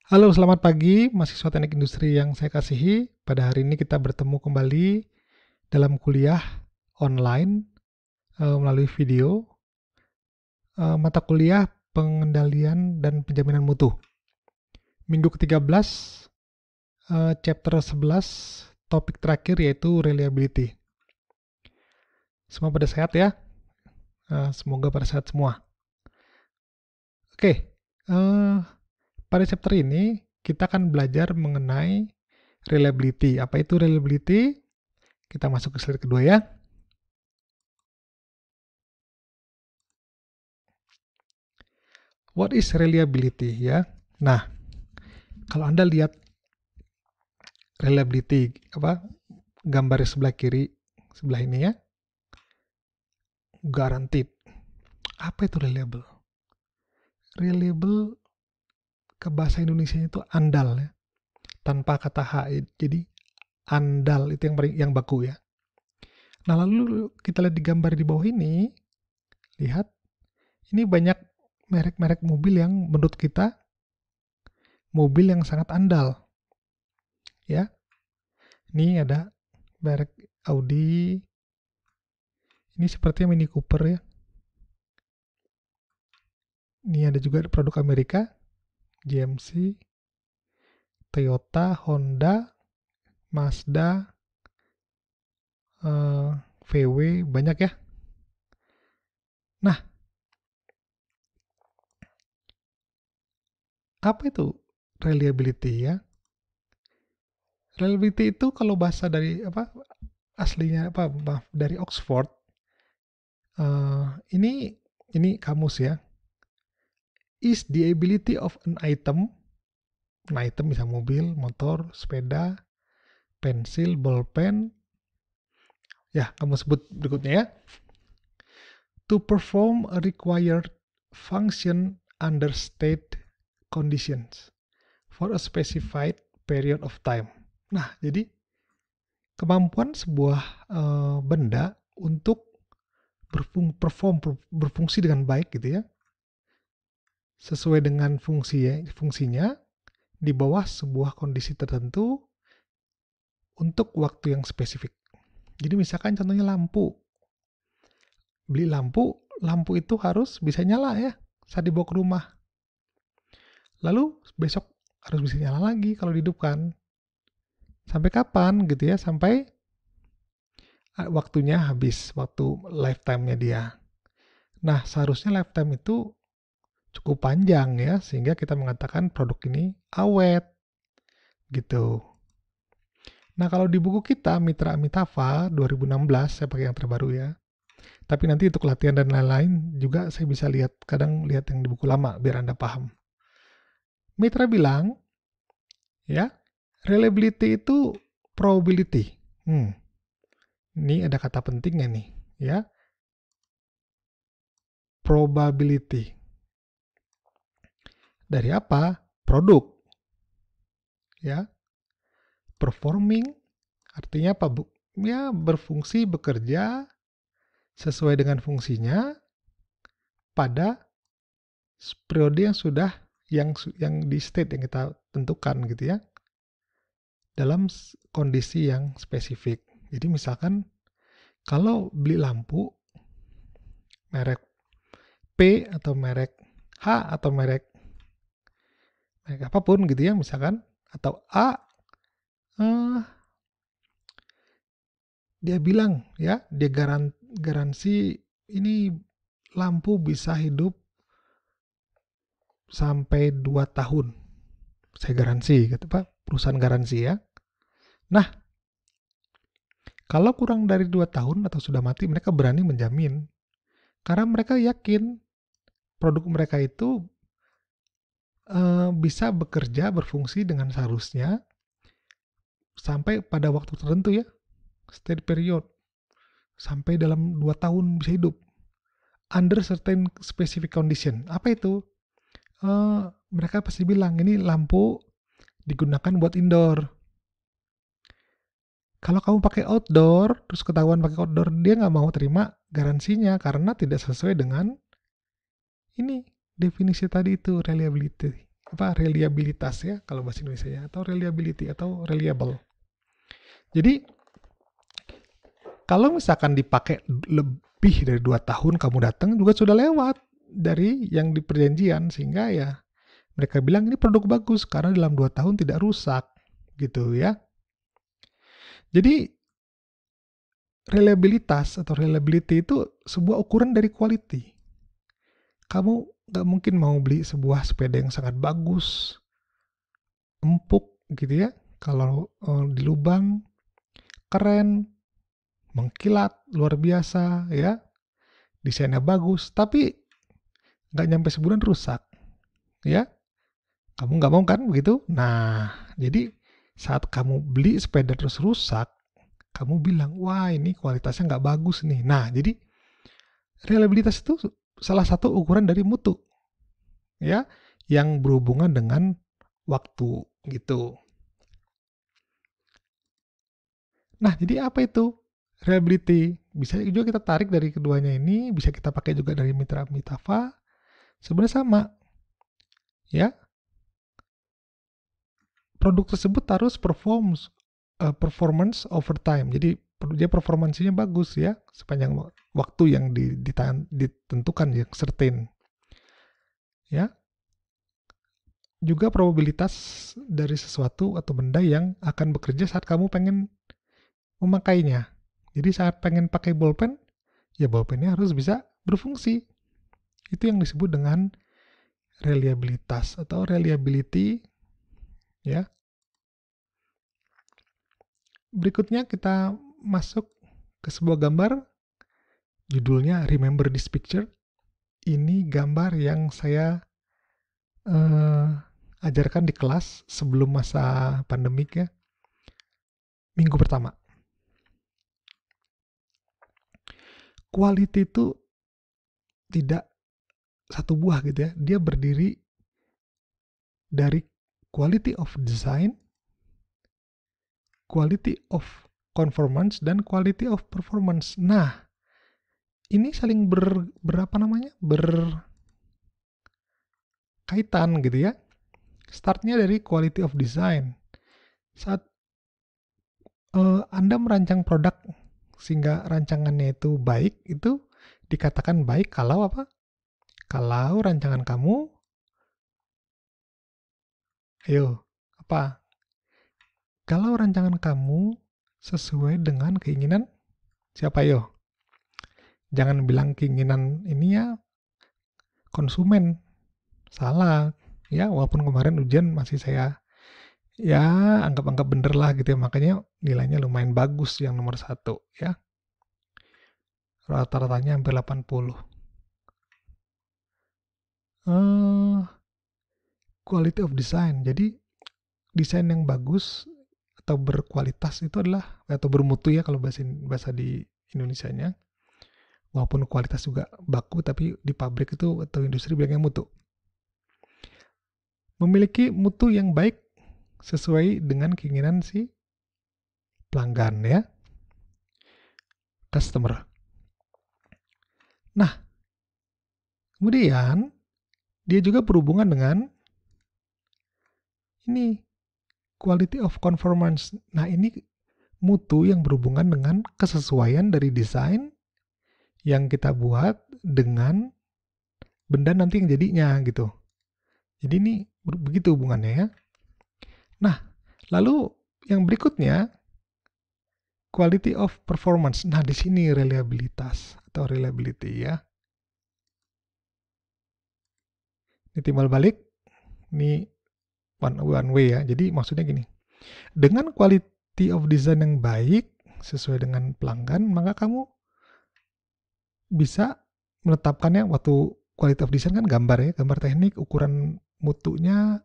Halo, selamat pagi, mahasiswa teknik industri yang saya kasihi. Pada hari ini kita bertemu kembali dalam kuliah online melalui video, mata kuliah pengendalian dan penjaminan mutu. Minggu ke-13, chapter 11, topik terakhir yaitu reliability. Semua pada sehat ya? Semoga pada sehat semua. Oke, pada chapter ini kita akan belajar mengenai reliability. Apa itu reliability? Kita masuk ke slide kedua ya. What is reliability ya? Nah, kalau Anda lihat reliability gambar sebelah kiri sebelah ini ya, guaranteed. Apa itu reliable? Reliable ke bahasa Indonesia itu andal ya, tanpa kata H. Jadi andal itu yang baku ya. Nah, lalu kita lihat di gambar di bawah ini, lihat ini banyak merek-merek mobil yang menurut kita mobil yang sangat andal. Ya. Ini ada merek Audi. Ini sepertinya Mini Cooper ya. Ini ada juga produk Amerika, GMC, Toyota, Honda, Mazda, VW, banyak ya. Nah, apa itu reliability ya? Reliability itu kalau bahasa dari aslinya dari Oxford. Ini kamus ya. Is the ability of an item bisa mobil, motor, sepeda, pensil, bolpen. Ya, kamu sebut berikutnya ya. To perform a required function under state conditions for a specified period of time. Nah, jadi kemampuan sebuah benda untuk berfungsi dengan baik gitu ya, sesuai dengan fungsinya di bawah sebuah kondisi tertentu untuk waktu yang spesifik. Jadi misalkan contohnya lampu. Beli lampu itu harus bisa nyala ya saat dibawa ke rumah. Lalu besok harus bisa nyala lagi kalau dihidupkan. Sampai kapan gitu ya? Sampai waktunya habis, waktu lifetime-nya dia. Nah, seharusnya lifetime itu cukup panjang ya, sehingga kita mengatakan produk ini awet gitu. Nah, kalau di buku kita Mitra Amitava 2016, saya pakai yang terbaru ya. Tapi nanti untuk latihan dan lain-lain juga saya bisa kadang lihat yang di buku lama biar Anda paham. Mitra bilang, ya, reliability itu probability. Ini ada kata pentingnya nih, ya. Probability. Dari apa? Produk. Ya. Performing artinya apa, Bu? Ya, berfungsi, bekerja sesuai dengan fungsinya pada periode yang sudah yang di state yang kita tentukan gitu ya. Dalam kondisi yang spesifik. Jadi misalkan kalau beli lampu merek P atau merek H atau merek apapun gitu ya misalkan, atau A, dia bilang ya, dia garansi ini lampu bisa hidup sampai 2 tahun. Saya garansi gitu Pak, perusahaan garansi ya. Nah, kalau kurang dari 2 tahun atau sudah mati, mereka berani menjamin. Karena mereka yakin produk mereka itu bisa bekerja, berfungsi dengan seharusnya sampai pada waktu tertentu ya, state period, sampai dalam 2 tahun bisa hidup. Under certain specific condition. Apa itu? Mereka pasti bilang, ini lampu digunakan buat indoor. Kalau kamu pakai outdoor, terus ketahuan pakai outdoor, dia nggak mau terima garansinya karena tidak sesuai dengan ini definisi tadi itu reliability reliabilitas ya kalau bahasa Indonesia, atau reliability atau reliable. Jadi kalau misalkan dipakai lebih dari 2 tahun kamu datang juga sudah lewat dari yang di perjanjian, sehingga ya mereka bilang ini produk bagus karena dalam 2 tahun tidak rusak gitu ya. Jadi reliabilitas atau reliability itu sebuah ukuran dari quality. Kamu gak mungkin mau beli sebuah sepeda yang sangat bagus, empuk gitu ya, kalau di lubang keren, mengkilat luar biasa ya, desainnya bagus, tapi nggak nyampe sebulan rusak ya, kamu nggak mau kan begitu. Nah, jadi saat kamu beli sepeda terus rusak, kamu bilang wah ini kualitasnya nggak bagus nih. Nah, jadi reliabilitas itu salah satu ukuran dari mutu ya, yang berhubungan dengan waktu gitu. Nah, jadi apa itu reliability? Bisa juga kita tarik dari keduanya ini, bisa kita pakai juga dari mitra Mitava. Sebenarnya sama, ya. Produk tersebut harus performance over time. Jadi dia performansinya bagus ya, sepanjang waktu yang ditentukan, yang certain. Ya. Juga probabilitas dari sesuatu atau benda yang akan bekerja saat kamu pengen memakainya. Jadi saat pengen pakai bolpen, ya bolpennya harus bisa berfungsi. Itu yang disebut dengan reliabilitas atau reliability ya. Berikutnya kita masuk ke sebuah gambar, judulnya Remember This Picture. Ini gambar yang saya ajarkan di kelas sebelum masa pandemik ya, minggu pertama. Quality itu tidak satu buah gitu ya, dia berdiri dari quality of design, quality of conformance, dan quality of performance. Nah, ini saling berkaitan gitu ya. Startnya dari quality of design. Saat Anda merancang produk sehingga rancangannya itu baik, itu dikatakan baik kalau apa? Kalau rancangan kamu, apa? Kalau rancangan kamu sesuai dengan keinginan siapa Jangan bilang keinginan ini ya konsumen. Salah. Ya, walaupun kemarin ujian masih saya ya anggap-anggap bener lah gitu ya. Makanya nilainya lumayan bagus yang nomor 1 ya. Rata-ratanya hampir 80. Quality of design. Jadi desain yang bagus atau berkualitas itu adalah, atau bermutu ya kalau bahasa di Indonesianya. Walaupun kualitas juga baku, tapi di pabrik itu atau industri bilangnya mutu. Memiliki mutu yang baik sesuai dengan keinginan si pelanggan ya, customer. Nah, kemudian dia juga berhubungan dengan ini quality of conformance. Nah, ini mutu yang berhubungan dengan kesesuaian dari desain yang kita buat dengan benda nanti yang jadinya gitu. Jadi ini begitu hubungannya ya. Nah, lalu yang berikutnya quality of performance. Nah, di sini reliabilitas atau reliability ya. Ini timbal balik, ini one way ya. Jadi maksudnya gini, dengan quality of design yang baik sesuai dengan pelanggan, maka kamu bisa menetapkannya. Waktu quality of design kan gambar ya, gambar teknik, ukuran mutunya,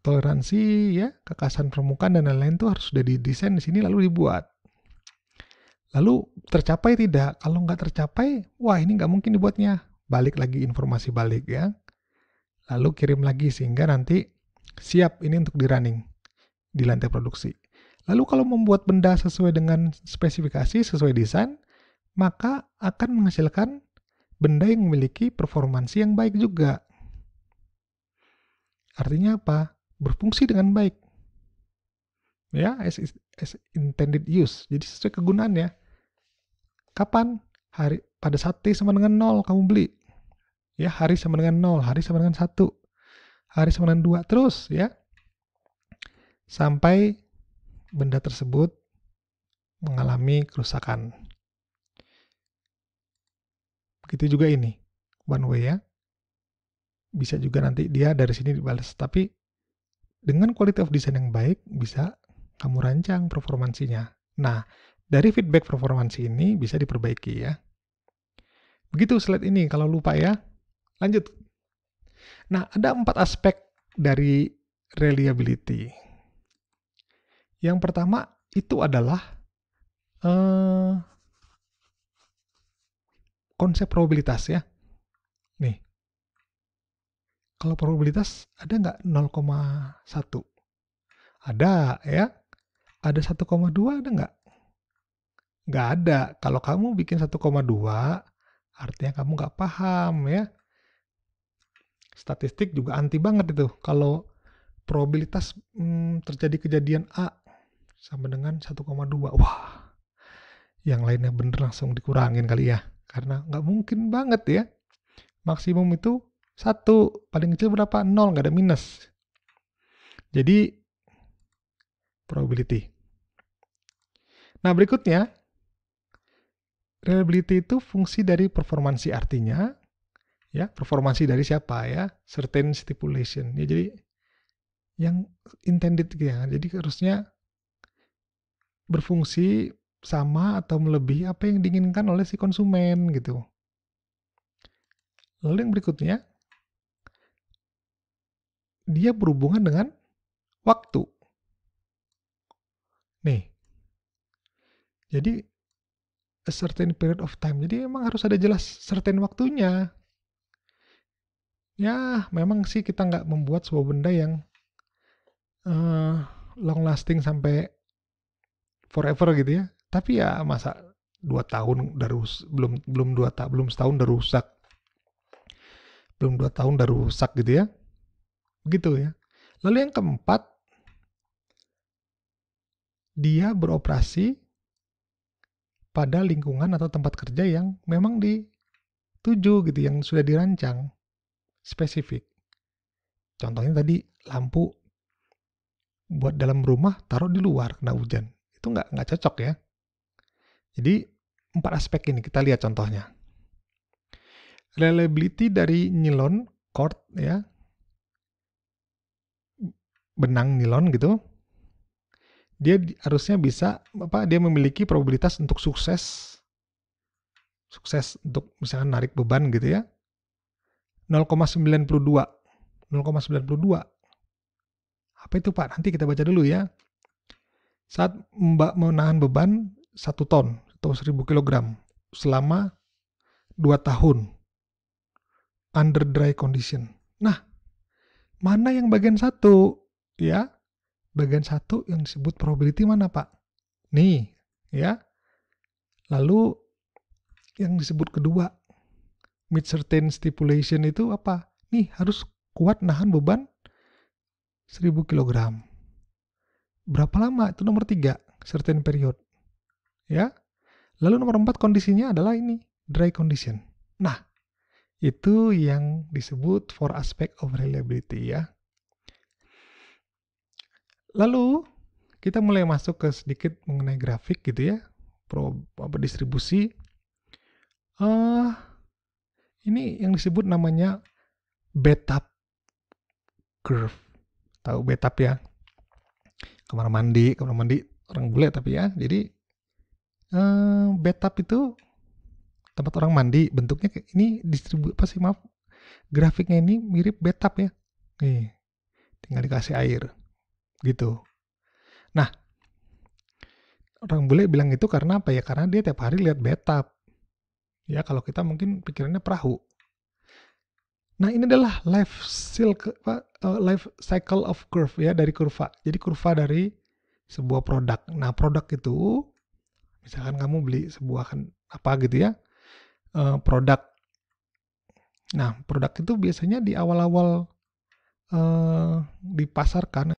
toleransi ya, kekasan permukaan dan lain-lain itu harus sudah didesain di sini lalu dibuat. Lalu tercapai tidak? Kalau nggak tercapai, wah ini nggak mungkin dibuatnya. Balik lagi informasi balik ya. Lalu kirim lagi sehingga nanti siap ini untuk di running di lantai produksi. Lalu kalau membuat benda sesuai dengan spesifikasi, sesuai desain, maka akan menghasilkan benda yang memiliki performansi yang baik juga. Artinya apa? Berfungsi dengan baik. Ya, as intended use. Jadi sesuai kegunaannya. Kapan? Pada saat T sama dengan 0 kamu beli. Ya, hari sama dengan 0, hari sama dengan 1, hari sama dengan 2, terus ya. Sampai benda tersebut mengalami kerusakan. Begitu juga ini, one way ya. Bisa juga nanti dia dari sini dibalas. Tapi dengan quality of design yang baik, bisa kamu rancang performansinya. Nah, dari feedback performansi ini bisa diperbaiki ya. Begitu slide ini, kalau lupa ya. Lanjut. Nah, ada 4 aspek dari reliability. Yang pertama itu adalah konsep probabilitas ya. Nih, kalau probabilitas ada nggak 0,1? Ada ya. Ada 1,2 ada nggak? Nggak ada. Kalau kamu bikin 1,2, artinya kamu nggak paham ya. Statistik juga anti banget itu. Kalau probabilitas terjadi kejadian A sama dengan 1,2. Wah, yang lainnya bener langsung dikurangin kali ya. Karena nggak mungkin banget ya. Maksimum itu 1, paling kecil berapa? 0, nggak ada minus. Jadi, probability. Nah, berikutnya, reliability itu fungsi dari performansi, artinya, ya, performansi dari siapa ya? Certain stipulation. Ya, jadi, yang intended ya. Jadi, harusnya berfungsi sama atau melebihi apa yang diinginkan oleh si konsumen gitu. Lalu yang berikutnya, dia berhubungan dengan waktu. Nih, jadi a certain period of time. Jadi emang harus ada jelas certain waktunya. Ya, memang sih kita nggak membuat sebuah benda yang long lasting sampai forever gitu ya. Tapi ya masa 2 tahun belum setahun udah rusak. Belum 2 tahun udah rusak gitu ya. Begitu ya. Lalu yang keempat, dia beroperasi pada lingkungan atau tempat kerja yang memang dituju gitu, yang sudah dirancang spesifik. Contohnya tadi lampu buat dalam rumah taruh di luar kena hujan. Itu nggak cocok ya. Jadi 4 aspek ini kita lihat contohnya. Reliability dari nilon cord ya, benang nilon gitu. Dia harusnya bisa dia memiliki probabilitas untuk sukses untuk misalnya narik beban gitu ya. 0,92. 0,92. Apa itu Pak? Nanti kita baca dulu ya. Saat Mbak menahan beban 1 ton atau 1000 kg selama 2 tahun under dry condition. Nah, mana yang bagian 1? Ya, bagian 1 yang disebut probability mana Pak? Nih, ya. Lalu yang disebut kedua, meet certain stipulation itu apa? Nih, harus kuat nahan beban 1000 kg. Berapa lama? Itu nomor 3, certain period. Ya. Lalu nomor 4 kondisinya adalah ini, dry condition. Nah, itu yang disebut 4 aspect of reliability ya. Lalu kita mulai masuk ke sedikit mengenai grafik gitu ya, distribusi. Ini yang disebut namanya Betap curve. Tahu Betap ya? Kamar mandi orang bule tapi ya. Jadi Betap itu tempat orang mandi, bentuknya kayak ini grafiknya ini mirip Betap ya. Nih, tinggal dikasih air gitu. Nah, orang bule bilang itu karena apa ya? Karena dia tiap hari lihat Betap. Ya, kalau kita mungkin pikirannya perahu. Nah, ini adalah life cycle of curve ya, dari kurva. Jadi kurva dari sebuah produk. Nah, produk itu misalkan kamu beli sebuah apa gitu ya, produk. Nah, produk itu biasanya di awal-awal dipasarkan